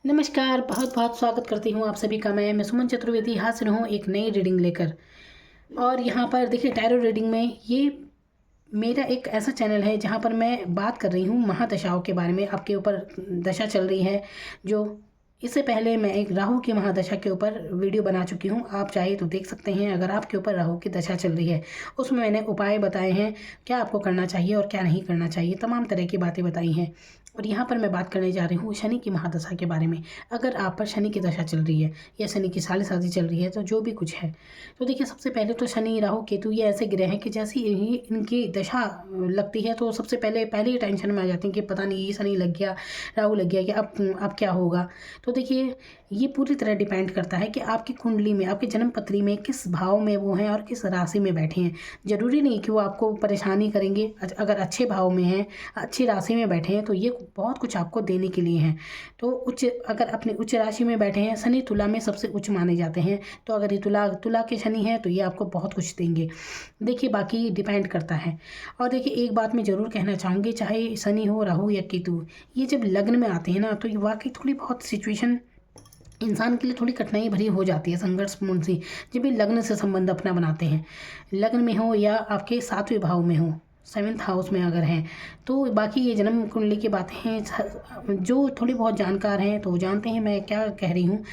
नमस्कार, बहुत बहुत स्वागत करती हूँ आप सभी का। मैं सुमन चतुर्वेदी हाजिर हूँ एक नई रीडिंग लेकर। और यहाँ पर देखिए, टैरो रीडिंग में ये मेरा एक ऐसा चैनल है जहाँ पर मैं बात कर रही हूँ महादशाओं के बारे में। आपके ऊपर दशा चल रही है जो, इससे पहले मैं एक राहु की महादशा के ऊपर वीडियो बना चुकी हूँ, आप चाहे तो देख सकते हैं। अगर आपके ऊपर राहु की दशा चल रही है, उसमें मैंने उपाय बताए हैं, क्या आपको करना चाहिए और क्या नहीं करना चाहिए, तमाम तरह की बातें बताई हैं। और यहाँ पर मैं बात करने जा रही हूँ शनि की महादशा के बारे में। अगर आप पर शनि की दशा चल रही है या शनि की साढ़े चल रही है, तो जो भी कुछ है, तो देखिए, सबसे पहले तो शनि, राहु, केतु ये ऐसे ग्रह हैं कि जैसे ही इनकी दशा लगती है तो सबसे पहले पहले ही टेंशन में आ जाते हैं कि पता नहीं ये शनि लग गया, राहु लग गया, कि अब क्या होगा। तो देखिए, ये पूरी तरह डिपेंड करता है कि आपकी कुंडली में, आपकी जन्म पत्री में किस भाव में वो हैं और किस राशि में बैठे हैं। ज़रूरी नहीं कि वो आपको परेशानी करेंगे। अगर अच्छे भाव में हैं, अच्छी राशि में बैठे हैं, तो ये बहुत कुछ आपको देने के लिए हैं। तो अगर अपनी उच्च राशि में बैठे हैं, शनि तुला में सबसे उच्च माने जाते हैं, तो अगर ये तुला के शनि हैं तो ये आपको बहुत कुछ देंगे। देखिए, बाकी डिपेंड करता है। और देखिए, एक बात मैं ज़रूर कहना चाहूँगी, चाहे शनि हो, राहु या केतु, ये जब लग्न में आते हैं ना, तो ये वाकई थोड़ी बहुत सिचुएशन इंसान के लिए थोड़ी कठिनाई भरी हो जाती है, संघर्षपूर्ण सी, जब भी लग्न से संबंध अपना बनाते हैं। लग्न में हो या आपके सातवें भाव में हो, सेवन्थ हाउस में अगर हैं, तो बाकी ये जन्म कुंडली की बातें हैं। जो थोड़ी बहुत जानकार हैं तो वो जानते हैं मैं क्या कह रही हूँ।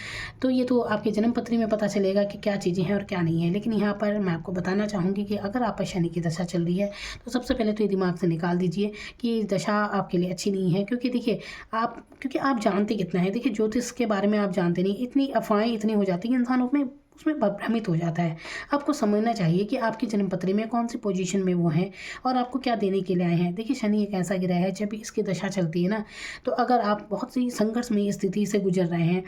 तो ये तो आपकी जन्म पत्री में पता चलेगा कि क्या चीज़ें हैं और क्या नहीं है। लेकिन यहाँ पर मैं आपको बताना चाहूँगी कि अगर आप पर शनि की दशा चल रही है, तो सबसे पहले तो ये दिमाग से निकाल दीजिए कि ये दशा आपके लिए अच्छी नहीं है। क्योंकि देखिए, क्योंकि आप जानते कितना है। देखिए, ज्योतिष के बारे में आप जानते नहीं, इतनी अफवाहें इतनी हो जाती हैं, इंसान उसमें भ्रमित हो जाता है। आपको समझना चाहिए कि आपकी जन्मपत्री में कौन सी पोजीशन में वो हैं और आपको क्या देने के लिए आए हैं। देखिए, शनि एक ऐसा ग्रह है, जब भी इसकी दशा चलती है ना, तो अगर आप बहुत सी संघर्षमयी स्थिति से गुजर रहे हैं,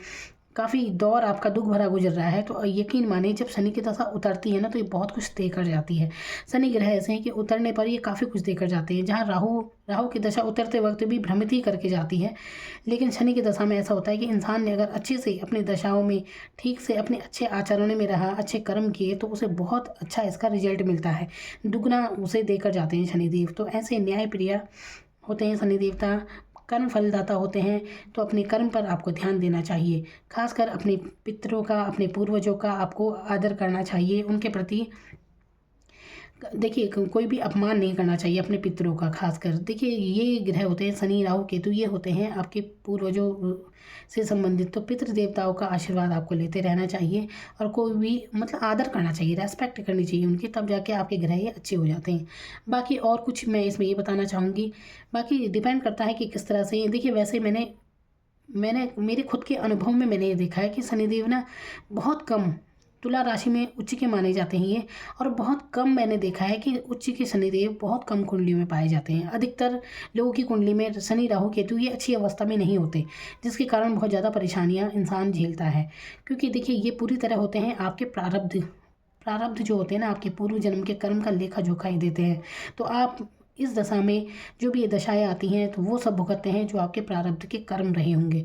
काफ़ी दौर आपका दुख भरा गुजर रहा है, तो यकीन मानिए, जब शनि की दशा उतरती है ना, तो ये बहुत कुछ देकर जाती है। शनि ग्रह ऐसे हैं कि उतरने पर ये काफ़ी कुछ देकर जाते हैं। जहाँ राहु राहु की दशा उतरते वक्त भी भ्रमित ही करके जाती है, लेकिन शनि की दशा में ऐसा होता है कि इंसान ने अगर अच्छे से अपनी दशाओं में ठीक से अपने अच्छे आचरण में रहा, अच्छे कर्म किए, तो उसे बहुत अच्छा इसका रिजल्ट मिलता है, दुगना उसे देकर जाते हैं शनिदेव। तो ऐसे न्यायप्रिय होते हैं शनि देवता, कर्म फलदाता होते हैं। तो अपने कर्म पर आपको ध्यान देना चाहिए, खासकर अपने पितरों का, अपने पूर्वजों का आपको आदर करना चाहिए। उनके प्रति देखिए, कोई भी अपमान नहीं करना चाहिए अपने पितरों का। खासकर देखिए, ये ग्रह होते हैं शनि, राहु, केतु, ये होते हैं आपके पूर्वजों से संबंधित। तो पितृ देवताओं का आशीर्वाद आपको लेते रहना चाहिए, और कोई भी मतलब आदर करना चाहिए, रेस्पेक्ट करनी चाहिए उनकी, तब जाके आपके ग्रह ये अच्छे हो जाते हैं। बाकी और कुछ मैं इसमें ये बताना चाहूँगी, बाकी डिपेंड करता है कि किस तरह से। देखिए, वैसे मैंने मैंने मेरे खुद के अनुभव में मैंने ये देखा है कि शनिदेव ना बहुत कम तुला राशि में उच्च के माने जाते हैं ये, और बहुत कम मैंने देखा है कि उच्च के शनिदेव बहुत कम कुंडलियों में पाए जाते हैं। अधिकतर लोगों की कुंडली में शनि, राहु, केतु ये अच्छी अवस्था में नहीं होते, जिसके कारण बहुत ज़्यादा परेशानियां इंसान झेलता है। क्योंकि देखिए, ये पूरी तरह होते हैं आपके प्रारब्ध प्रारब्ध जो होते हैं ना, आपके पूर्व जन्म के कर्म का लेखा जोखा ही देते हैं। तो आप इस दशा में जो भी ये दशाएं आती हैं, तो वो सब भुगतते हैं जो आपके प्रारब्ध के कर्म रहे होंगे।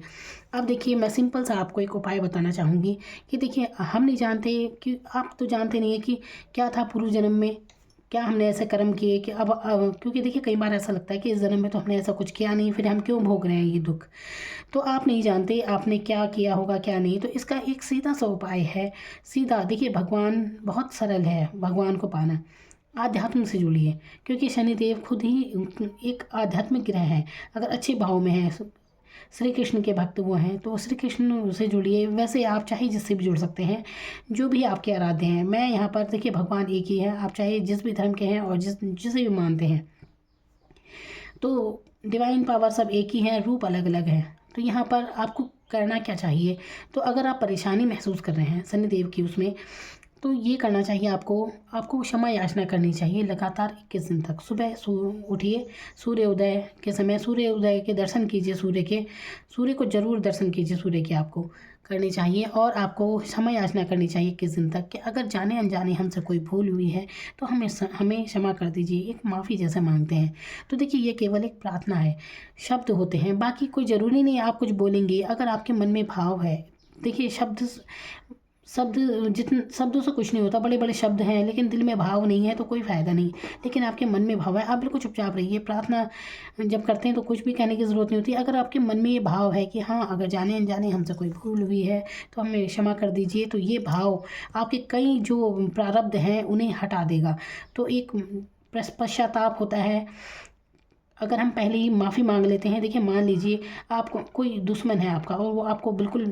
अब देखिए, मैं सिंपल सा आपको एक उपाय बताना चाहूँगी कि देखिए, हम नहीं जानते कि, आप तो जानते नहीं है कि क्या था पूर्व जन्म में, क्या हमने ऐसे कर्म किए कि अब क्योंकि देखिए, कई बार ऐसा लगता है कि इस जन्म में तो हमने ऐसा कुछ किया नहीं, फिर हम क्यों भोग रहे हैं ये दुख। तो आप नहीं जानते आपने क्या किया होगा क्या नहीं। तो इसका एक सीधा सा उपाय है, सीधा। देखिए, भगवान बहुत सरल है, भगवान को पाना, आध्यात्म से जुड़िए। क्योंकि शनिदेव खुद ही एक आध्यात्मिक ग्रह है। अगर अच्छे भाव में है, श्री कृष्ण के भक्त वो हैं, तो श्री कृष्ण से जुड़िए। वैसे आप चाहे जिससे भी जुड़ सकते हैं, जो भी आपके आराध्य हैं। मैं यहाँ पर देखिए, भगवान एक ही है, आप चाहे जिस भी धर्म के हैं और जिसे भी मानते हैं, तो डिवाइन पावर सब एक ही है, रूप अलग अलग है। तो यहाँ पर आपको करना क्या चाहिए, तो अगर आप परेशानी महसूस कर रहे हैं शनिदेव की उसमें, तो ये करना चाहिए आपको आपको क्षमा याचना करनी चाहिए लगातार 21 दिन तक। सुबह उठिए, सूर्य उदय के समय सूर्य उदय के दर्शन कीजिए, सूर्य को जरूर दर्शन कीजिए, सूर्य की आपको करनी चाहिए। और आपको क्षमा याचना करनी चाहिए 21 दिन तक कि अगर जाने अनजाने हमसे कोई भूल हुई है तो हमें क्षमा कर दीजिए, एक माफ़ी जैसे मांगते हैं। तो देखिए, ये केवल एक प्रार्थना है, शब्द होते हैं, बाकी कोई ज़रूरी नहीं है आप कुछ बोलेंगे। अगर आपके मन में भाव है, देखिए, शब्द शब्दों से कुछ नहीं होता, बड़े बड़े शब्द हैं लेकिन दिल में भाव नहीं है तो कोई फ़ायदा नहीं। लेकिन आपके मन में भाव है, आप बिल्कुल चुपचाप रहिए। प्रार्थना जब करते हैं तो कुछ भी कहने की ज़रूरत नहीं होती। अगर आपके मन में ये भाव है कि हाँ, अगर जाने अनजाने हमसे कोई भूल हुई है तो हमें क्षमा कर दीजिए, तो ये भाव आपके कई जो प्रारब्ध हैं उन्हें हटा देगा। तो एक पश्चाताप होता है। अगर हम पहले ही माफ़ी मांग लेते हैं, देखिए मान लीजिए आपको कोई दुश्मन है आपका और वो आपको बिल्कुल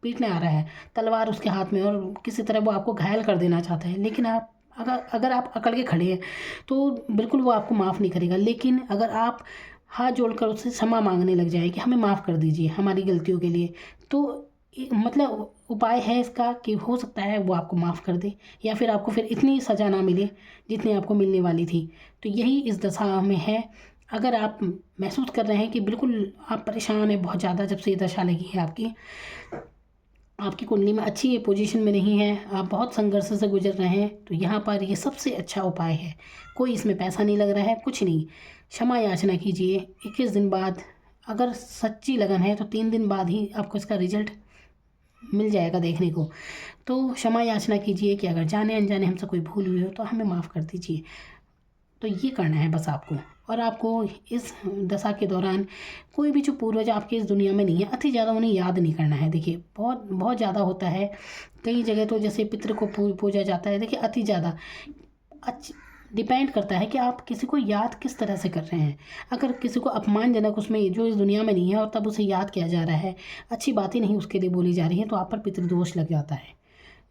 पीटने आ रहा है, तलवार उसके हाथ में, और किसी तरह वो आपको घायल कर देना चाहता है, लेकिन आप अगर आप अकड़ के खड़े हैं तो बिल्कुल वो आपको माफ़ नहीं करेगा। लेकिन अगर आप हाथ जोड़कर उससे क्षमा मांगने लग जाए कि हमें माफ़ कर दीजिए हमारी गलतियों के लिए, तो मतलब उपाय है इसका कि हो सकता है वो आपको माफ़ कर दे, या फिर आपको फिर इतनी सज़ा ना मिले जितनी आपको मिलने वाली थी। तो यही इस दशा में है। अगर आप महसूस कर रहे हैं कि बिल्कुल आप परेशान हैं बहुत ज़्यादा, जब से ये दशा लगी है आपकी कुंडली में अच्छी पोजीशन में नहीं है, आप बहुत संघर्ष से गुजर रहे हैं, तो यहाँ पर ये सबसे अच्छा उपाय है। कोई इसमें पैसा नहीं लग रहा है, कुछ नहीं। क्षमा याचना कीजिए 21 दिन बाद। अगर सच्ची लगन है तो 3 दिन बाद ही आपको इसका रिजल्ट मिल जाएगा देखने को। तो क्षमा याचना कीजिए कि अगर जाने अनजाने हमसे कोई भूल हुई हो तो हमें माफ़ कर दीजिए। तो ये करना है बस आपको। और आपको इस दशा के दौरान कोई भी जो पूर्वज आपके इस दुनिया में नहीं है, अति ज़्यादा उन्हें याद नहीं करना है। देखिए बहुत बहुत ज़्यादा होता है कई जगह तो, जैसे पितृ को पूजा जाता है। देखिए अति ज़्यादा डिपेंड करता है कि आप किसी को याद किस तरह से कर रहे हैं। अगर किसी को अपमानजनक उसमें जो इस दुनिया में नहीं है और तब उसे याद किया जा रहा है, अच्छी बातें नहीं उसके लिए बोली जा रही हैं, तो आप पर पितृदोष लग जाता है,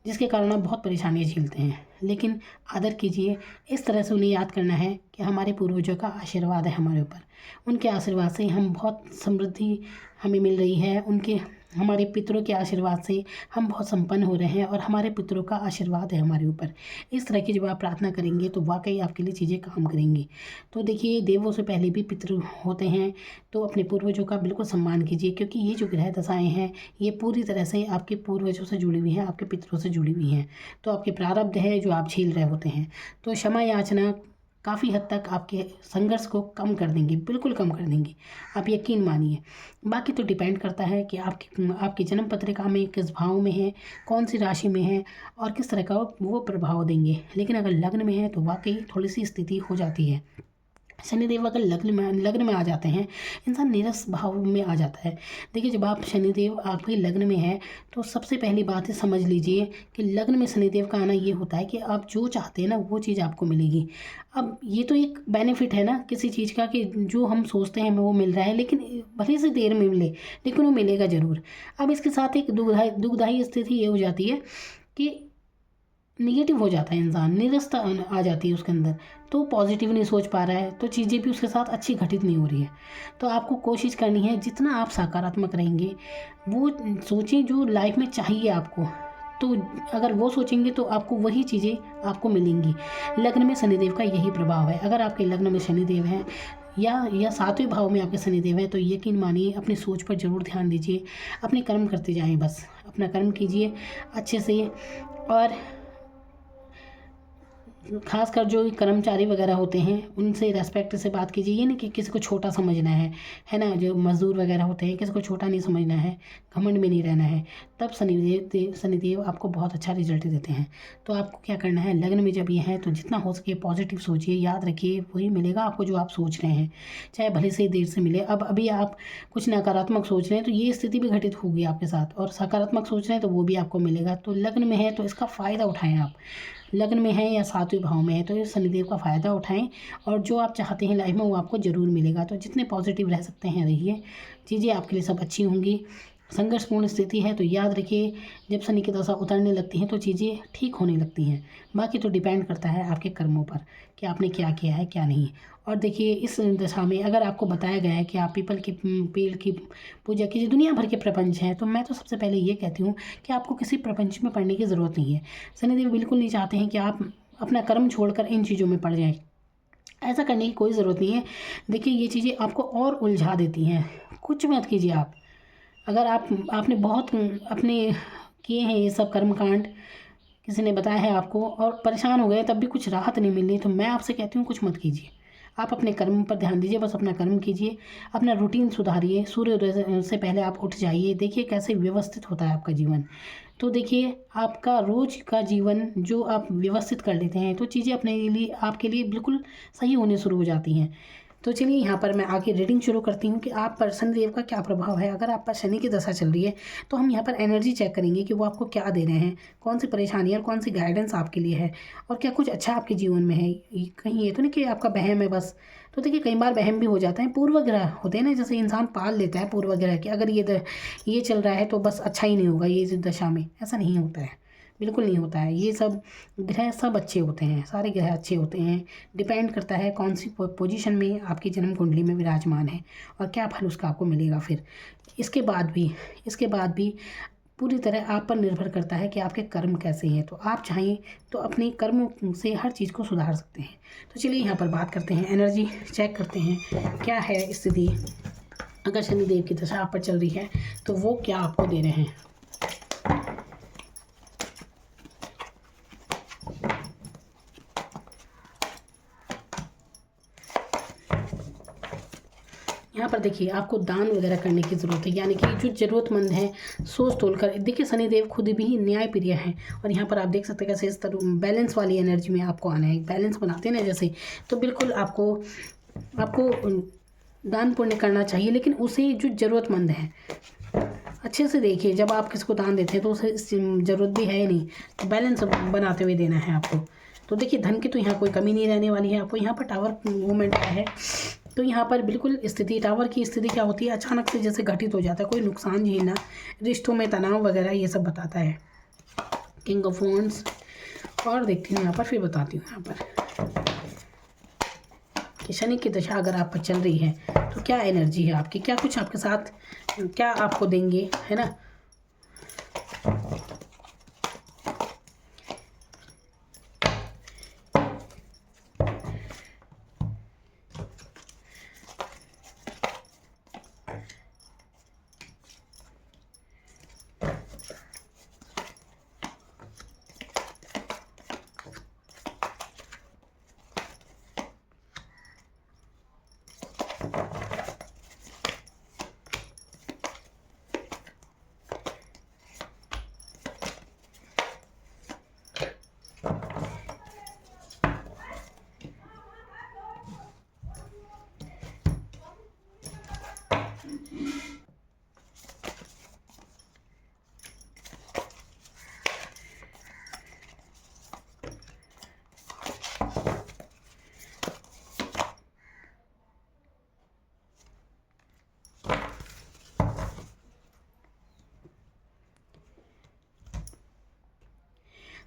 जिसके कारण आप बहुत परेशानियाँ झेलते हैं। लेकिन आदर कीजिए, इस तरह से उन्हें याद करना है कि हमारे पूर्वजों का आशीर्वाद है हमारे ऊपर, उनके आशीर्वाद से हम बहुत समृद्धि हमें मिल रही है, उनके हमारे पितरों के आशीर्वाद से हम बहुत संपन्न हो रहे हैं और हमारे पितरों का आशीर्वाद है हमारे ऊपर। इस तरह की जब आप प्रार्थना करेंगे तो वाकई आपके लिए चीज़ें काम करेंगी। तो देखिए देवों से पहले भी पितृ होते हैं, तो अपने पूर्वजों का बिल्कुल सम्मान कीजिए, क्योंकि ये जो ग्रह दशाएँ हैं ये पूरी तरह से आपके पूर्वजों से जुड़ी हुई हैं, आपके पितरों से जुड़ी हुई हैं। तो आपके प्रारब्ध है जो आप झेल रहे होते हैं। तो क्षमा याचना काफ़ी हद तक आपके संघर्ष को कम कर देंगी, बिल्कुल कम कर देंगी, आप यकीन मानिए। बाकी तो डिपेंड करता है कि आपकी जन्म पत्रिका में किस भाव में है, कौन सी राशि में है और किस तरह का वो प्रभाव देंगे। लेकिन अगर लग्न में है तो वाकई थोड़ी सी स्थिति हो जाती है। शनिदेव अगर लग्न में आ जाते हैं, इंसान नीरस भाव में आ जाता है। देखिए जब आप शनिदेव आपके लग्न में है तो सबसे पहली बात है समझ लीजिए कि लग्न में शनिदेव का आना ये होता है कि आप जो चाहते हैं ना वो चीज़ आपको मिलेगी। अब ये तो एक बेनिफिट है ना किसी चीज़ का, कि जो हम सोचते हैं हमें वो मिल रहा है, लेकिन भले से देर में मिले लेकिन वो मिलेगा ज़रूर। अब इसके साथ एक दुखदाई स्थिति ये हो जाती है कि नेगेटिव हो जाता है इंसान, निरसता आ जाती है उसके अंदर, तो पॉजिटिव नहीं सोच पा रहा है, तो चीज़ें भी उसके साथ अच्छी घटित नहीं हो रही है। तो आपको कोशिश करनी है जितना आप सकारात्मक रहेंगे, वो सोचें जो लाइफ में चाहिए आपको, तो अगर वो सोचेंगे तो आपको वही चीज़ें आपको मिलेंगी। लग्न में शनिदेव का यही प्रभाव है। अगर आपके लग्न में शनिदेव हैं या 7वें भाव में आपके शनिदेव हैं, तो यकीन मानिए अपनी सोच पर ज़रूर ध्यान दीजिए, अपने कर्म करते जाएँ, बस अपना कर्म कीजिए अच्छे से। और खासकर जो कर्मचारी वगैरह होते हैं उनसे रेस्पेक्ट से बात कीजिए, ये नहीं कि किसी को छोटा समझना है ना। जो मज़दूर वगैरह होते हैं किसी को छोटा नहीं समझना है, घमंड में नहीं रहना है, तब शनिदेव आपको बहुत अच्छा रिजल्ट देते हैं। तो आपको क्या करना है, लग्न में जब ये है तो जितना हो सके पॉजिटिव सोचिए, याद रखिए वही मिलेगा आपको जो आप सोच रहे हैं, चाहे भले से देर से मिले। अब अभी आप कुछ नकारात्मक सोच रहे हैं तो ये स्थिति भी घटित होगी आपके साथ, और सकारात्मक सोच रहे हैं तो वो भी आपको मिलेगा। तो लग्न में है तो इसका फ़ायदा उठाएँ आप, लग्न में है या 7वें भाव में है तो इस शनिदेव का फ़ायदा उठाएं, और जो आप चाहते हैं लाइफ में वो आपको ज़रूर मिलेगा। तो जितने पॉजिटिव रह सकते हैं रहिए, चीज़ें आपके लिए सब अच्छी होंगी। संघर्षपूर्ण स्थिति है तो याद रखिए जब शनि की दशा उतरने लगती हैं तो चीज़ें ठीक होने लगती हैं। बाकी तो डिपेंड करता है आपके कर्मों पर कि आपने क्या किया है क्या नहीं। और देखिए इस दशा में अगर आपको बताया गया है कि आप पीपल के पेड़ की पूजा कीजिए, दुनिया भर के प्रपंच हैं, तो मैं तो सबसे पहले ये कहती हूँ कि आपको किसी प्रपंच में पढ़ने की ज़रूरत नहीं है। शनिदेव बिल्कुल नहीं चाहते हैं कि आप अपना कर्म छोड़कर इन चीज़ों में पड़ जाएं, ऐसा करने की कोई ज़रूरत नहीं है। देखिए ये चीज़ें आपको और उलझा देती हैं, कुछ मत कीजिए आप। अगर आपने बहुत अपने किए हैं ये सब कर्मकांड, किसी ने बताया है आपको और परेशान हो गए तब भी कुछ राहत नहीं मिल रही, तो मैं आपसे कहती हूँ कुछ मत कीजिए। आप अपने कर्म पर ध्यान दीजिए, बस अपना कर्म कीजिए, अपना रूटीन सुधारिए, सूर्योदय से पहले आप उठ जाइए, देखिए कैसे व्यवस्थित होता है आपका जीवन। तो देखिए आपका रोज़ का जीवन जो आप व्यवस्थित कर लेते हैं तो चीज़ें अपने लिए आपके लिए बिल्कुल सही होने शुरू हो जाती हैं। तो चलिए यहाँ पर मैं आगे रीडिंग शुरू करती हूँ कि आप पर शनिदेव का क्या प्रभाव है। अगर आप पर शनि की दशा चल रही है तो हम यहाँ पर एनर्जी चेक करेंगे कि वो आपको क्या दे रहे हैं, कौन सी परेशानी और कौन सी गाइडेंस आपके लिए है, और क्या कुछ अच्छा आपके जीवन में है। कहीं ये तो नहीं कि आपका वहम है बस। तो देखिए कई बार वहम भी हो जाता है, पूर्व ग्रह होते हैं ना, जैसे इंसान पाल लेता है पूर्व ग्रह कि अगर ये चल रहा है तो बस अच्छा ही नहीं होगा ये दशा में, ऐसा नहीं होता है, बिल्कुल नहीं होता है। ये सब ग्रह सब अच्छे होते हैं, सारे ग्रह अच्छे होते हैं। डिपेंड करता है कौन सी पोजीशन में आपकी जन्म कुंडली में विराजमान है और क्या फल उसका आपको मिलेगा। फिर इसके बाद भी पूरी तरह आप पर निर्भर करता है कि आपके कर्म कैसे हैं। तो आप चाहें तो अपने कर्म से हर चीज़ को सुधार सकते हैं। तो चलिए यहाँ पर बात करते हैं, एनर्जी चेक करते हैं क्या है स्थिति। अगर शनिदेव की दशा आप पर चल रही है तो वो क्या आपको दे रहे हैं। यहाँ पर देखिए आपको दान वगैरह करने की ज़रूरत है, यानी कि जो ज़रूरतमंद हैं सोच तोल कर। देखिए शनिदेव खुद भी न्याय प्रिय हैं और यहाँ पर आप देख सकते हैं कैसे इस तरह बैलेंस वाली एनर्जी में आपको आना है। बैलेंस बनाते हैं ना जैसे, तो बिल्कुल आपको दान पुण्य करना चाहिए, लेकिन उसे जो ज़रूरतमंद है अच्छे से देखिए। जब आप किसी को दान देते हैं तो उसे ज़रूरत भी है नहीं, तो बैलेंस बनाते हुए देना है आपको। तो देखिए धन की तो यहाँ कोई कमी नहीं रहने वाली है आपको। यहाँ पर टावर मूवमेंट है तो यहाँ पर बिल्कुल स्थिति, टावर की स्थिति क्या होती है, अचानक से जैसे घटित हो जाता है, कोई नुकसान झेलना, रिश्तों में तनाव वगैरह ये सब बताता है। किंग ऑफ वॉन्ड्स, और देखती हूँ यहाँ पर, फिर बताती हूँ यहाँ पर कि शनि की दशा अगर आप पर चल रही है तो क्या एनर्जी है आपकी, क्या कुछ आपके साथ, क्या आपको देंगे, है ना।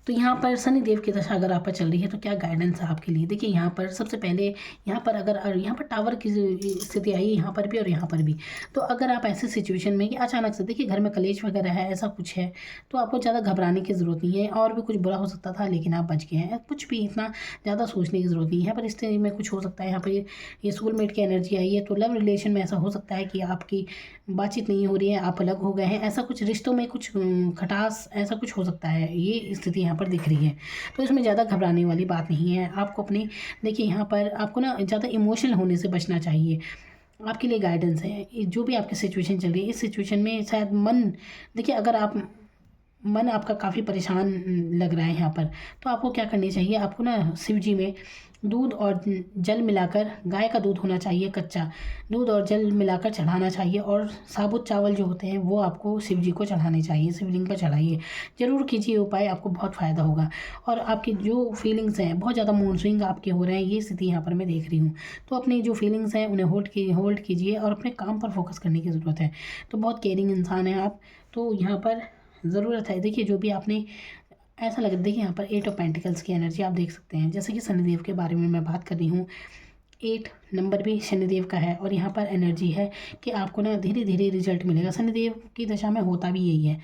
तो यहाँ पर शनिदेव की दशा अगर आप पर चल रही है तो क्या गाइडेंस है आपके लिए। देखिए यहाँ पर सबसे पहले यहाँ पर अगर यहाँ पर टावर की स्थिति आई है यहाँ पर भी और यहाँ पर भी, तो अगर आप ऐसे सिचुएशन में कि अचानक से देखिए घर में कलेश वगैरह है, ऐसा कुछ है, तो आपको ज़्यादा घबराने की ज़रूरत नहीं है। और भी कुछ बुरा हो सकता था लेकिन आप बच गए हैं, कुछ भी इतना ज़्यादा सोचने की ज़रूरत नहीं है। यहाँ पर इस स्थिति में कुछ हो सकता है, यहाँ पर ये सोलमेट की एनर्जी आई है, तो लव रिलेशन में ऐसा हो सकता है कि आपकी बातचीत नहीं हो रही है, आप अलग हो गए हैं, ऐसा कुछ रिश्तों में कुछ खटास ऐसा कुछ हो सकता है, ये स्थिति यहाँ पर दिख रही है। तो इसमें ज़्यादा घबराने वाली बात नहीं है। आपको अपनी देखिए यहाँ पर आपको ना ज़्यादा इमोशनल होने से बचना चाहिए। आपके लिए गाइडेंस है, जो भी आपकी सिचुएशन चल रही है इस सिचुएशन में शायद मन, देखिए अगर मन आपका काफ़ी परेशान लग रहा है यहाँ पर, तो आपको क्या करनी चाहिए, आपको ना शिव जी में दूध और जल मिलाकर, गाय का दूध होना चाहिए कच्चा, दूध और जल मिलाकर चढ़ाना चाहिए, और साबुत चावल जो होते हैं वो आपको शिव जी को चढ़ाने चाहिए, शिवलिंग पर चढ़ाइए। ज़रूर कीजिए उपाय, आपको बहुत फ़ायदा होगा। और आपकी जो फीलिंग्स हैं, बहुत ज़्यादा मूड स्विंग आपके हो रहे हैं, ये स्थिति यहाँ पर मैं देख रही हूँ, तो अपनी जो फीलिंग्स हैं उन्हें होल्ड कीजिए और अपने काम पर फोकस करने की ज़रूरत है। तो बहुत केयरिंग इंसान हैं आप, तो यहाँ पर ज़रूरत है। देखिए जो भी आपने ऐसा लग, देखिए यहाँ पर 8 ऑफ पेंटिकल्स की एनर्जी आप देख सकते हैं। जैसे कि शनिदेव के बारे में मैं बात कर रही हूँ, 8 नंबर भी शनिदेव का है, और यहाँ पर एनर्जी है कि आपको ना धीरे धीरे रिजल्ट मिलेगा। शनिदेव की दशा में होता भी यही है,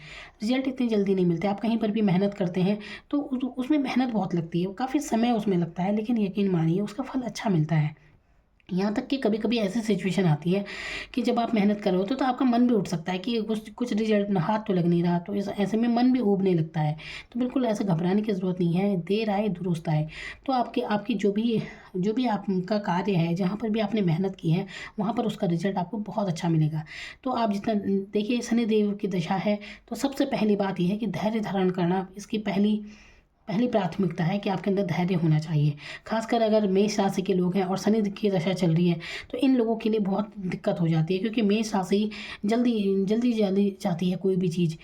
रिजल्ट इतनी जल्दी नहीं मिलते। आप कहीं पर भी मेहनत करते हैं तो उसमें मेहनत बहुत लगती है, काफ़ी समय उसमें लगता है, लेकिन यकीन मानिए उसका फल अच्छा मिलता है। यहाँ तक कि कभी कभी ऐसी सिचुएशन आती है कि जब आप मेहनत कर रहे होते हो तो आपका मन भी उठ सकता है कि कुछ कुछ रिजल्ट हाथ तो लग नहीं रहा, तो ऐसे में मन भी ऊबने लगता है। तो बिल्कुल ऐसे घबराने की ज़रूरत नहीं है, देर आए दुरुस्त आए। तो आपके आपकी जो भी आपका कार्य है, जहाँ पर भी आपने मेहनत की है, वहाँ पर उसका रिजल्ट आपको बहुत अच्छा मिलेगा। तो आप जितना देखिए शनिदेव की दशा है, तो सबसे पहली बात यह है कि धैर्य धारण करना इसकी पहली पहली प्राथमिकता है कि आपके अंदर धैर्य होना चाहिए। खासकर अगर मेष राशि के लोग हैं और शनि की दशा चल रही है, तो इन लोगों के लिए बहुत दिक्कत हो जाती है, क्योंकि मेष राशि जल्दी जल्दी जल्दी चाहती है कोई भी चीज़।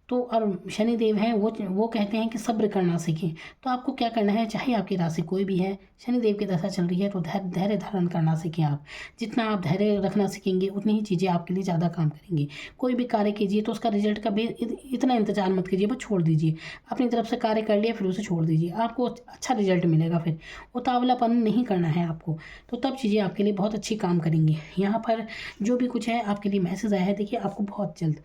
तो और शनिदेव हैं वो कहते हैं कि सब्र करना सीखें। तो आपको क्या करना है, चाहे आपकी राशि कोई भी है, शनिदेव की दशा चल रही है, तो धैर्य धारण करना सीखें आप। जितना आप धैर्य रखना सीखेंगे उतनी ही चीज़ें आपके लिए ज़्यादा काम करेंगी। कोई भी कार्य कीजिए तो उसका रिजल्ट का भी इतना इंतजार मत कीजिए, बस छोड़ दीजिए। अपनी तरफ से कार्य कर लिया, फिर उसे छोड़ दीजिए, आपको अच्छा रिजल्ट मिलेगा। फिर उतावलापन नहीं करना है आपको, तो तब चीज़ें आपके लिए बहुत अच्छी काम करेंगी। यहाँ पर जो भी कुछ है आपके लिए मैसेज आया है, देखिए आपको बहुत जल्द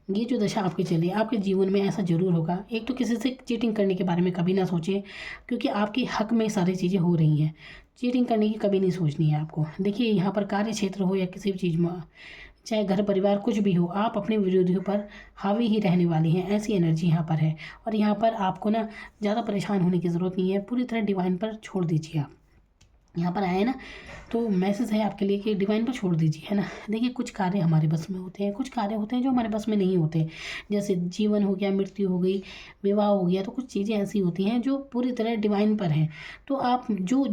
ये जो दशा आपकी चली आपके जीवन में ऐसा ज़रूर होगा। एक तो किसी से चीटिंग करने के बारे में कभी ना सोचिए, क्योंकि आपके हक में सारी चीज़ें हो रही हैं। चीटिंग करने की कभी नहीं सोचनी है आपको। देखिए यहाँ पर कार्य क्षेत्र हो या किसी भी चीज़ में, चाहे घर परिवार कुछ भी हो, आप अपने विरोधियों पर हावी ही रहने वाली हैं, ऐसी एनर्जी यहाँ पर है। और यहाँ पर आपको ना ज़्यादा परेशान होने की ज़रूरत नहीं है, पूरी तरह डिवाइन पर छोड़ दीजिए आप। यहाँ पर आए ना, तो मैसेज है आपके लिए कि डिवाइन पर छोड़ दीजिए, है ना। देखिए कुछ कार्य हमारे बस में होते हैं, कुछ कार्य होते हैं जो हमारे बस में नहीं होते। जैसे जीवन हो गया, मृत्यु हो गई, विवाह हो गया, तो कुछ चीज़ें ऐसी होती हैं जो पूरी तरह डिवाइन पर हैं। तो आप जो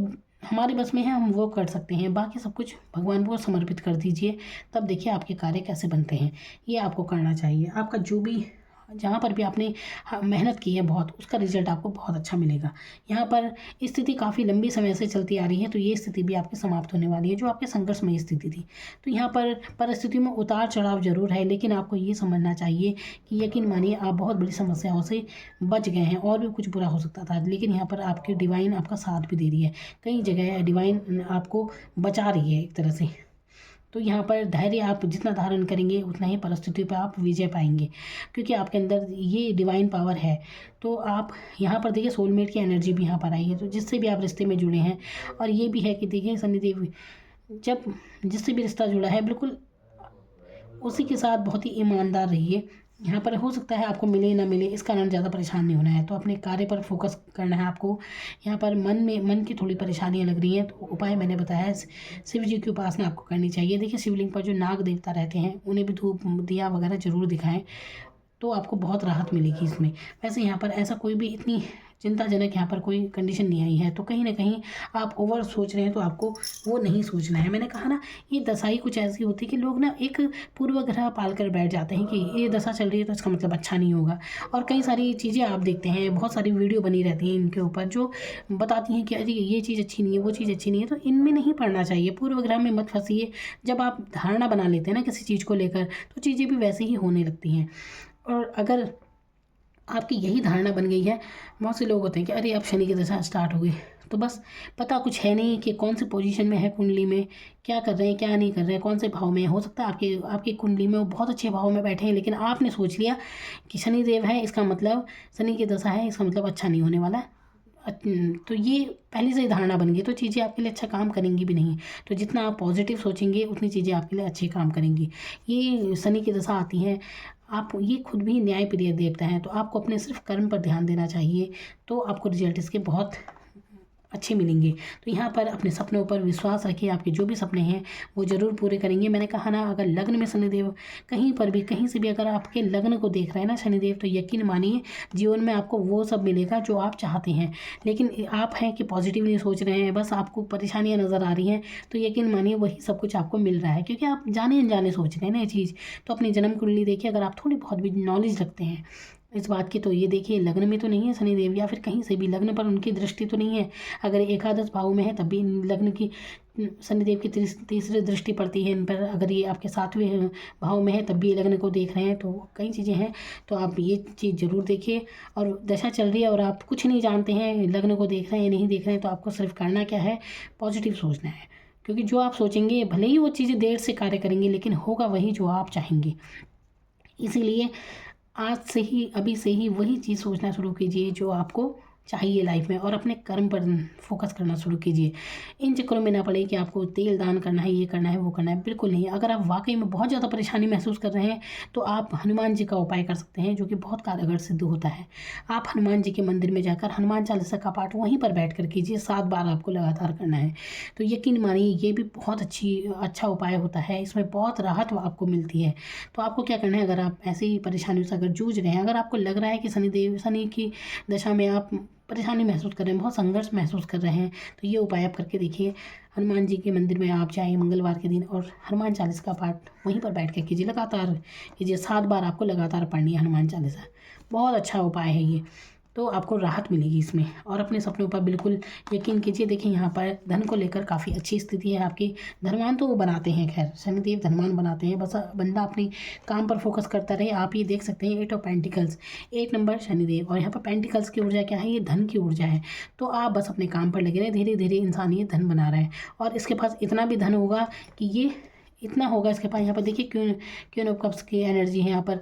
हमारे बस में है हम वो कर सकते हैं, बाकी सब कुछ भगवान को समर्पित कर दीजिए। तब देखिए आपके कार्य कैसे बनते हैं, ये आपको करना चाहिए। आपका जो भी जहाँ पर भी आपने मेहनत की है बहुत, उसका रिजल्ट आपको बहुत अच्छा मिलेगा। यहाँ पर स्थिति काफ़ी लंबी समय से चलती आ रही है, तो ये स्थिति भी आपकी समाप्त होने वाली है, जो आपके संघर्षमय स्थिति थी। तो यहाँ पर परिस्थितियों में उतार चढ़ाव जरूर है, लेकिन आपको ये समझना चाहिए कि यकीन मानिए आप बहुत बड़ी समस्याओं से बच गए हैं। और भी कुछ बुरा हो सकता था, लेकिन यहाँ पर आपकी डिवाइन आपका साथ भी दे रही है। कई जगह डिवाइन आपको बचा रही है एक तरह से। तो यहाँ पर धैर्य आप जितना धारण करेंगे उतना ही परिस्थितियों पर आप विजय पाएंगे, क्योंकि आपके अंदर ये डिवाइन पावर है। तो आप यहाँ पर देखिए सोलमेट की एनर्जी भी यहाँ पर आई है, तो जिससे भी आप रिश्ते में जुड़े हैं। और ये भी है कि देखिए शनिदेव जब जिससे भी रिश्ता जुड़ा है, बिल्कुल उसी के साथ बहुत ही ईमानदार रहिए। यहाँ पर हो सकता है आपको मिले ना मिले, इस कारण ज़्यादा परेशान नहीं होना है, तो अपने कार्य पर फोकस करना है आपको। यहाँ पर मन की थोड़ी परेशानियाँ लग रही हैं, तो उपाय मैंने बताया है, शिव जी की उपासना आपको करनी चाहिए। देखिए शिवलिंग पर जो नाग देवता रहते हैं उन्हें भी धूप दिया वगैरह जरूर दिखाएं, तो आपको बहुत राहत मिलेगी इसमें। वैसे यहाँ पर ऐसा कोई भी इतनी चिंताजनक यहाँ पर कोई कंडीशन नहीं आई है, तो कहीं ना कहीं आप ओवर सोच रहे हैं, तो आपको वो नहीं सोचना है। मैंने कहा ना, ये दशा ही कुछ ऐसी होती है कि लोग ना एक पूर्व ग्रह पाल कर बैठ जाते हैं कि ये दशा चल रही है तो इसका मतलब अच्छा नहीं होगा। और कई सारी चीज़ें आप देखते हैं, बहुत सारी वीडियो बनी रहती हैं इनके ऊपर जो बताती हैं कि अरे ये चीज़ अच्छी नहीं है, वो चीज़ अच्छी नहीं है, तो इनमें नहीं पड़ना चाहिए। पूर्व ग्रह में मत फंसिए। जब आप धारणा बना लेते हैं ना किसी चीज़ को लेकर, तो चीज़ें भी वैसे ही होने लगती हैं। और अगर आपकी यही धारणा बन गई है, बहुत से लोग होते हैं कि अरे अब शनि की दशा स्टार्ट हो गई, तो बस पता कुछ है नहीं कि कौन सी पोजीशन में है कुंडली में, क्या कर रहे हैं क्या नहीं कर रहे हैं, कौन से भाव में। हो सकता है आपकी कुंडली में वो बहुत अच्छे भाव में बैठे हैं, लेकिन आपने सोच लिया कि शनिदेव है, इसका मतलब शनि की दशा है, इसका मतलब अच्छा नहीं होने वाला है। तो ये पहले से ही धारणा बन गई, तो चीज़ें आपके लिए अच्छा काम करेंगी भी नहीं। तो जितना आप पॉजिटिव सोचेंगे उतनी चीज़ें आपके लिए अच्छे काम करेंगी। ये शनि की दशा आती है, आप ये खुद भी न्याय प्रिय देवता हैं, तो आपको अपने सिर्फ कर्म पर ध्यान देना चाहिए, तो आपको रिजल्ट इसके बहुत अच्छे मिलेंगे। तो यहाँ पर अपने सपनों पर विश्वास रखिए, आपके जो भी सपने हैं वो ज़रूर पूरे करेंगे। मैंने कहा ना, अगर लग्न में शनिदेव कहीं पर भी कहीं से भी अगर आपके लग्न को देख रहे हैं ना शनिदेव, तो यकीन मानिए जीवन में आपको वो सब मिलेगा जो आप चाहते हैं। लेकिन आप हैं कि पॉजिटिव नहीं सोच रहे हैं, बस आपको परेशानियाँ नज़र आ रही हैं, तो यकीन मानिए वही सब कुछ आपको मिल रहा है, क्योंकि आप जाने अनजाने सोच रहे हैं ना ये चीज़। तो अपनी जन्म कुंडली देखिए, अगर आप थोड़ी बहुत भी नॉलेज रखते हैं इस बात की, तो ये देखिए लग्न में तो नहीं है शनिदेव, या फिर कहीं से भी लग्न पर उनकी दृष्टि तो नहीं है। अगर एकादश भाव में है तब भी लग्न की शनिदेव की तीसरी दृष्टि पड़ती है इन पर। अगर ये आपके 7वें भाव में है तब भी लग्न को देख रहे हैं, तो कई चीज़ें हैं। तो आप ये चीज़ ज़रूर देखिए। और दशा चल रही है और आप कुछ नहीं जानते हैं, लग्न को देख रहे हैं नहीं देख रहे हैं, तो आपको सिर्फ करना क्या है, पॉजिटिव सोचना है। क्योंकि जो आप सोचेंगे, भले ही वो चीज़ें देर से कार्य करेंगी, लेकिन होगा वही जो आप चाहेंगे। इसीलिए आज से ही, अभी से ही वही चीज़ सोचना शुरू कीजिए जो आपको चाहिए लाइफ में, और अपने कर्म पर फोकस करना शुरू कीजिए। इन चक्करों में ना पड़े कि आपको तेल दान करना है, ये करना है, वो करना है, बिल्कुल नहीं। अगर आप वाकई में बहुत ज़्यादा परेशानी महसूस कर रहे हैं तो आप हनुमान जी का उपाय कर सकते हैं, जो कि बहुत कारगर सिद्ध होता है। आप हनुमान जी के मंदिर में जाकर हनुमान चालीसा का पाठ वहीं पर बैठ कर कीजिए, 7 बार आपको लगातार करना है। तो यकीन मानिए ये भी बहुत अच्छा उपाय होता है, इसमें बहुत राहत आपको मिलती है। तो आपको क्या करना है, अगर आप ऐसी परेशानियों से अगर जूझ रहे हैं, अगर आपको लग रहा है कि शनि की दशा में आप परेशानी महसूस कर रहे हैं, बहुत संघर्ष महसूस कर रहे हैं, तो ये उपाय आप करके देखिए। हनुमान जी के मंदिर में आप जाएँ मंगलवार के दिन और हनुमान चालीसा का पाठ वहीं पर बैठ कर कीजिए, लगातार कीजिए। 7 बार आपको लगातार पढ़नी है हनुमान चालीसा। बहुत अच्छा उपाय है ये, तो आपको राहत मिलेगी इसमें। और अपने सपनों पर बिल्कुल यकीन कीजिए। देखिए यहाँ पर धन को लेकर काफ़ी अच्छी स्थिति है आपकी। धनवान तो वो बनाते हैं, खैर शनिदेव धनवान बनाते हैं, बस बंदा अपने काम पर फोकस करता रहे। आप ये देख सकते हैं 8 ऑफ पेंटिकल्स, 8 नंबर शनिदेव, और यहाँ पर पेंटिकल्स की ऊर्जा क्या है, ये धन की ऊर्जा है। तो आप बस अपने काम पर लगे रहे, धीरे धीरे इंसान ये धन बना रहा है। और इसके पास इतना भी धन होगा कि ये इतना होगा इसके पास, यहाँ पर देखिए क्वीन ऑफ कप्स की एनर्जी है यहाँ पर।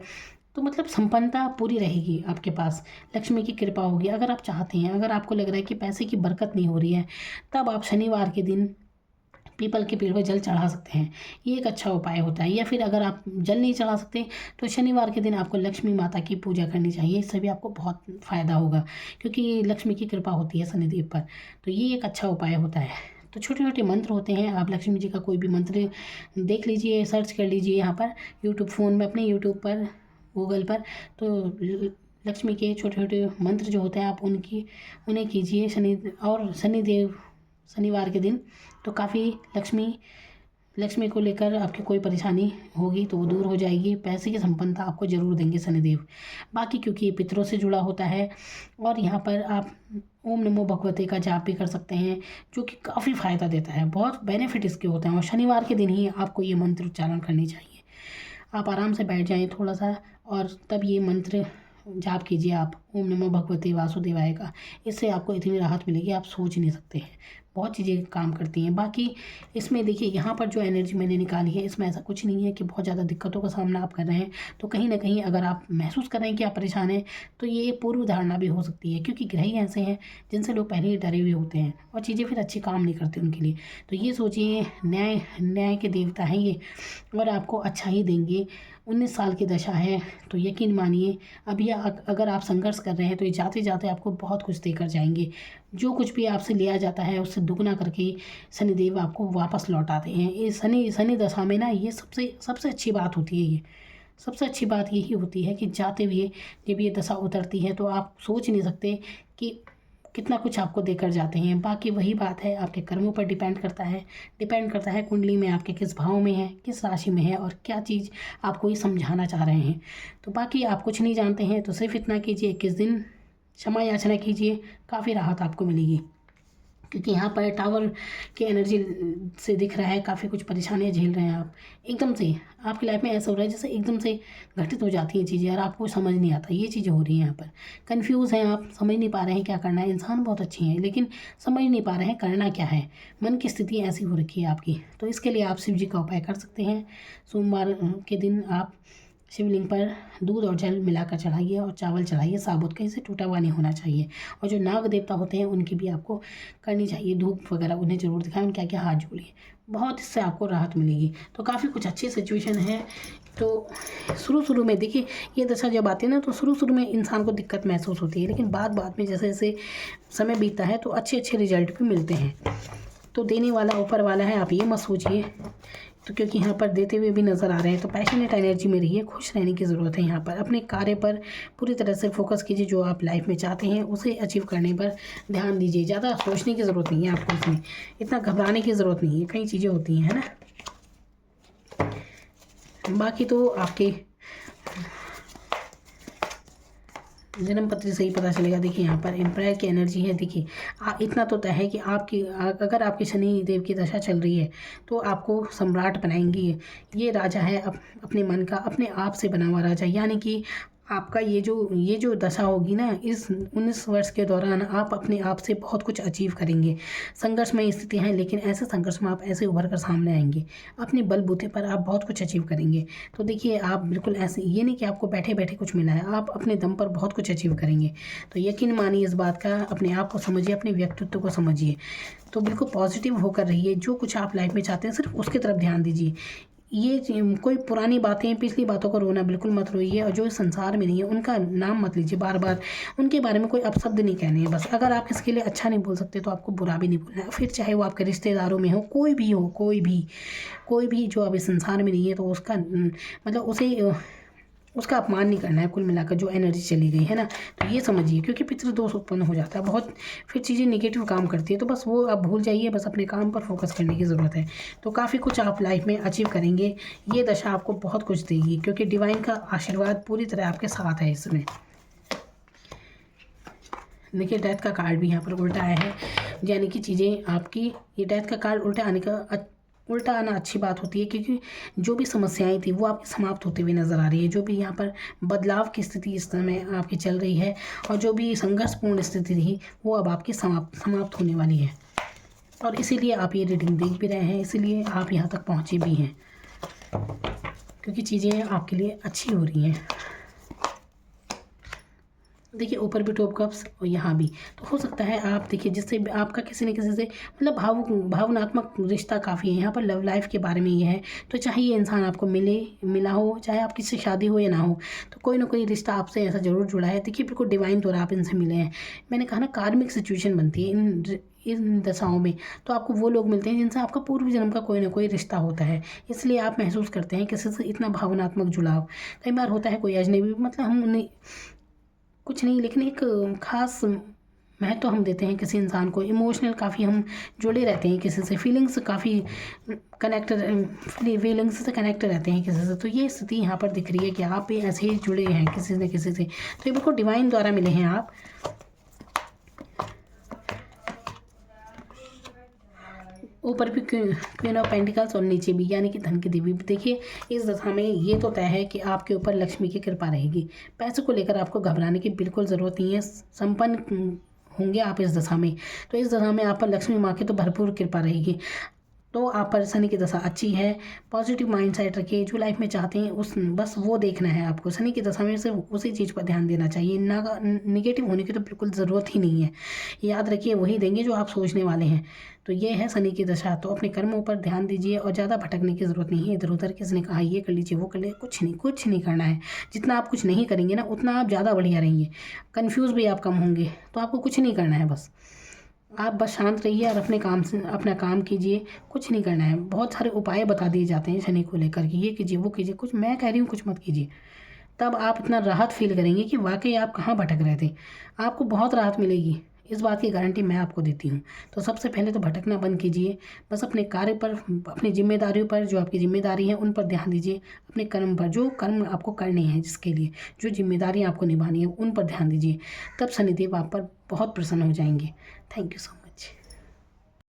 तो मतलब संपन्नता पूरी रहेगी आपके पास, लक्ष्मी की कृपा होगी। अगर आप चाहते हैं, अगर आपको लग रहा है कि पैसे की बरकत नहीं हो रही है, तब आप शनिवार के दिन पीपल के पेड़ पर जल चढ़ा सकते हैं, ये एक अच्छा उपाय होता है। या फिर अगर आप जल नहीं चढ़ा सकते तो शनिवार के दिन आपको लक्ष्मी माता की पूजा करनी चाहिए, इससे भी आपको बहुत फ़ायदा होगा, क्योंकि लक्ष्मी की कृपा होती है शनिदेव पर। तो ये एक अच्छा उपाय होता है। तो छोटे छोटे मंत्र होते हैं, आप लक्ष्मी जी का कोई भी मंत्र देख लीजिए, सर्च कर लीजिए यहाँ पर यूट्यूब, फ़ोन में अपने यूट्यूब पर, गूगल पर। तो लक्ष्मी के छोटे छोटे मंत्र जो होते हैं आप उन्हें कीजिए शनिदेव शनिवार के दिन। तो काफ़ी लक्ष्मी को लेकर आपकी कोई परेशानी होगी तो वो दूर हो जाएगी। पैसे की संपन्नता आपको ज़रूर देंगे शनिदेव। बाकी क्योंकि ये पितरों से जुड़ा होता है, और यहाँ पर आप ओम नमो भगवते का जाप भी कर सकते हैं, जो कि काफ़ी फ़ायदा देता है, बहुत बेनिफिट इसके होते हैं। और शनिवार के दिन ही आपको ये मंत्र उच्चारण करनी चाहिए। आप आराम से बैठ जाएं थोड़ा सा, और तब ये मंत्र जाप कीजिए आप, ओम नमो भगवते वासुदेवाय का। इससे आपको इतनी राहत मिलेगी आप सोच नहीं सकते हैं, बहुत चीज़ें काम करती हैं। बाकी इसमें देखिए यहाँ पर जो एनर्जी मैंने निकाली है, इसमें ऐसा कुछ नहीं है कि बहुत ज़्यादा दिक्कतों का सामना आप कर रहे हैं। तो कहीं ना कहीं अगर आप महसूस कर रहे हैं कि आप परेशान हैं, तो ये पूर्व धारणा भी हो सकती है, क्योंकि ग्रह ही ऐसे हैं जिनसे लोग पहले ही डरे हुए होते हैं और चीज़ें फिर अच्छी काम नहीं करती उनके लिए। तो ये सोचिए, न्याय के देवता हैं ये, और आपको अच्छा ही देंगे। 19 साल की दशा है, तो यकीन मानिए अभी अगर आप संघर्ष कर रहे हैं तो ये जाते जाते आपको बहुत कुछ देकर जाएंगे। जो कुछ भी आपसे लिया जाता है उससे दुगना करके शनिदेव आपको वापस लौटाते हैं। ये शनि दशा में ना, ये सबसे अच्छी बात होती है। ये सबसे अच्छी बात यही होती है कि जाते हुए जब ये दशा उतरती है तो आप सोच नहीं सकते कि कितना कुछ आपको देकर जाते हैं। बाकी वही बात है, आपके कर्मों पर डिपेंड करता है कुंडली में आपके किस भाव में है, किस राशि में है, और क्या चीज़ आपको ये समझाना चाह रहे हैं। तो बाकी आप कुछ नहीं जानते हैं तो सिर्फ इतना कीजिए, 21 दिन क्षमा याचना कीजिए, काफ़ी राहत आपको मिलेगी। क्योंकि यहाँ पर टावर की एनर्जी से दिख रहा है काफ़ी कुछ परेशानियाँ झेल रहे हैं आप। एकदम से आपकी लाइफ में ऐसा हो रहा है जैसे एकदम से घटित हो जाती हैं चीज़ें और आपको समझ नहीं आता, ये चीज़ें हो रही हैं यहाँ पर। कन्फ्यूज़ हैं आप, समझ नहीं पा रहे हैं क्या करना है। इंसान बहुत अच्छी हैं लेकिन समझ नहीं पा रहे हैं करना क्या है। मन की स्थिति ऐसी हो रखी है आपकी। तो इसके लिए आप शिव जी का उपाय कर सकते हैं। सोमवार के दिन आप शिवलिंग पर दूध और जल मिलाकर चढ़ाइए और चावल चढ़ाइए साबुत, कहीं से टूटा हुआ नहीं होना चाहिए। और जो नाग देवता होते हैं उनकी भी आपको करनी चाहिए, धूप वगैरह उन्हें ज़रूर दिखाएं, उनके आगे हाथ जोड़िए, बहुत इससे आपको राहत मिलेगी। तो काफ़ी कुछ अच्छी सिचुएशन है। तो शुरू में देखिए ये दशा जब आती है ना, तो शुरू में इंसान को दिक्कत महसूस होती है, लेकिन बाद में जैसे जैसे समय बीतता है तो अच्छे रिजल्ट भी मिलते हैं। तो देने वाला ऊपर वाला है, आप ये मत सोचिए। तो क्योंकि यहाँ पर देते हुए भी नज़र आ रहे हैं, तो पैशनेट एनर्जी में रहिए, खुश रहने की ज़रूरत है। यहाँ पर अपने कार्य पर पूरी तरह से फोकस कीजिए, जो आप लाइफ में चाहते हैं उसे अचीव करने पर ध्यान दीजिए। ज़्यादा सोचने की ज़रूरत नहीं है आपको, इसमें इतना घबराने की ज़रूरत नहीं है, कई चीज़ें होती हैं, है ना। बाकी तो आपके जन्म पत्र से ही पता चलेगा। देखिए यहाँ पर एम्पायर की एनर्जी है। देखिए इतना तो तय है कि अगर आपकी शनि देव की दशा चल रही है तो आपको सम्राट बनाएंगी। ये राजा है अपने मन का, अपने आप से बना हुआ राजा, यानी कि आपका ये जो दशा होगी ना, इस 19 वर्ष के दौरान आप अपने आप से बहुत कुछ अचीव करेंगे। संघर्षमय स्थितियाँ हैं, लेकिन ऐसे संघर्ष में आप ऐसे उभर कर सामने आएंगे। अपने बलबूते पर आप बहुत कुछ अचीव करेंगे। तो देखिए, आप बिल्कुल ऐसे, ये नहीं कि आपको बैठे बैठे कुछ मिला है, आप अपने दम पर बहुत कुछ अचीव करेंगे। तो यकीन मानिए इस बात का, अपने आप को समझिए, अपने व्यक्तित्व को समझिए। तो बिल्कुल पॉजिटिव होकर रहिए। जो कुछ आप लाइफ में चाहते हैं सिर्फ उसकी तरफ ध्यान दीजिए। ये कोई पुरानी बातें, पिछली बातों को रोना बिल्कुल मत रोइए, और जो इस संसार में नहीं है उनका नाम मत लीजिए बार बार। उनके बारे में कोई अपशब्द नहीं कहने हैं बस। अगर आप इसके लिए अच्छा नहीं बोल सकते तो आपको बुरा भी नहीं बोलना है, फिर चाहे वो आपके रिश्तेदारों में हो, कोई भी हो, कोई भी जो अब इस संसार में नहीं है, तो उसका मतलब उसका अपमान नहीं करना है। कुल मिलाकर जो एनर्जी चली गई है ना, तो ये समझिए, क्योंकि पितृदोष उत्पन्न हो जाता है बहुत, फिर चीज़ें नेगेटिव काम करती है। तो बस वो आप भूल जाइए, बस अपने काम पर फोकस करने की ज़रूरत है। तो काफ़ी कुछ आप लाइफ में अचीव करेंगे। ये दशा आपको बहुत कुछ देगी, क्योंकि डिवाइन का आशीर्वाद पूरी तरह आपके साथ है इसमें। देखिए, डेथ का कार्ड भी यहाँ पर उल्टा आया है, यानी कि चीज़ें आपकी, ये डेथ का कार्ड उल्टा आना अच्छी बात होती है, क्योंकि जो भी समस्याएं थी वो आपकी समाप्त होते हुए नज़र आ रही है। जो भी यहाँ पर बदलाव की स्थिति इस समय आपकी चल रही है, और जो भी संघर्षपूर्ण स्थिति थी वो अब आपकी समाप्त होने वाली है। और इसीलिए आप ये रीडिंग देख भी रहे हैं, इसीलिए आप यहाँ तक पहुँचे भी हैं, क्योंकि चीज़ें आपके लिए अच्छी हो रही हैं। देखिए, ऊपर भी टॉप कप्स और यहाँ भी, तो हो सकता है आप देखिए जिससे आपका किसी न किसी से मतलब भावनात्मक रिश्ता काफ़ी है। यहाँ पर लव लाइफ के बारे में ये है, तो चाहे ये इंसान आपको मिला हो, चाहे आपकी से शादी हो या ना हो, तो कोई ना कोई रिश्ता आपसे ऐसा ज़रूर जुड़ा है। देखिए, बिल्कुल डिवाइन द्वारा आप इनसे मिले हैं। मैंने कहा ना, कार्मिक सिचुएशन बनती है इन दशाओं में, तो आपको वो लोग मिलते हैं जिनसे आपका पूर्व जन्म का कोई ना कोई रिश्ता होता है। इसलिए आप महसूस करते हैं किसी से इतना भावनात्मक जुड़ाव। कई बार होता है कोई अजनबी, मतलब हम उन्हें कुछ नहीं, लेकिन एक ख़ास महत्व हम देते हैं किसी इंसान को। इमोशनल काफ़ी हम जुड़े रहते हैं किसी से, फीलिंग्स काफ़ी फीलिंग्स से कनेक्ट रहते हैं किसी से। तो ये स्थिति यहाँ पर दिख रही है कि आप भी ऐसे ही जुड़े हैं किसी न किसी से। तो ये बिल्कुल डिवाइन द्वारा मिले हैं आप। ऊपर भी क्वीन ऑफ पेंटिकल्स और नीचे भी, यानी कि धन की देवी। देखिए, इस दशा में ये तो तय है कि आपके ऊपर लक्ष्मी की कृपा रहेगी। पैसे को लेकर आपको घबराने की बिल्कुल ज़रूरत नहीं है। संपन्न होंगे आप इस दशा में। तो इस दशा में आप पर लक्ष्मी माँ की तो भरपूर कृपा रहेगी। तो आप पर शनि की दशा अच्छी है। पॉजिटिव माइंड सेट रखिए। जो लाइफ में चाहते हैं बस वो देखना है आपको। शनि की दशा में सिर्फ उसी चीज़ पर ध्यान देना चाहिए, ना निगेटिव होने की तो बिल्कुल ज़रूरत ही नहीं है। याद रखिए, वही देंगे जो आप सोचने वाले हैं। तो ये है शनि की दशा। तो अपने कर्मों पर ध्यान दीजिए, और ज़्यादा भटकने की ज़रूरत नहीं है इधर उधर। किसी ने कहा ये कर लीजिए, वो कर लीजिए, कुछ नहीं करना है। जितना आप कुछ नहीं करेंगे ना, उतना आप ज़्यादा बढ़िया रहेंगे। कन्फ्यूज़ भी आप कम होंगे। तो आपको कुछ नहीं करना है, बस आप बस शांत रहिए और अपना काम कीजिए। कुछ नहीं करना है। बहुत सारे उपाय बता दिए जाते हैं शनि को लेकर कि ये कीजिए, वो कीजिए। कुछ मैं कह रही हूँ, कुछ मत कीजिए। तब आप इतना राहत फील करेंगे कि वाकई आप कहाँ भटक रहे थे। आपको बहुत राहत मिलेगी, इस बात की गारंटी मैं आपको देती हूँ। तो सबसे पहले तो भटकना बंद कीजिए। बस अपने कार्य पर, अपनी जिम्मेदारियों पर, जो आपकी जिम्मेदारी है उन पर ध्यान दीजिए। अपने कर्म पर, जो कर्म आपको करने हैं, जिसके लिए जो जिम्मेदारियाँ आपको निभानी है, उन पर ध्यान दीजिए। तब शनिदेव आप पर बहुत प्रसन्न हो जाएंगे। Thank you so much.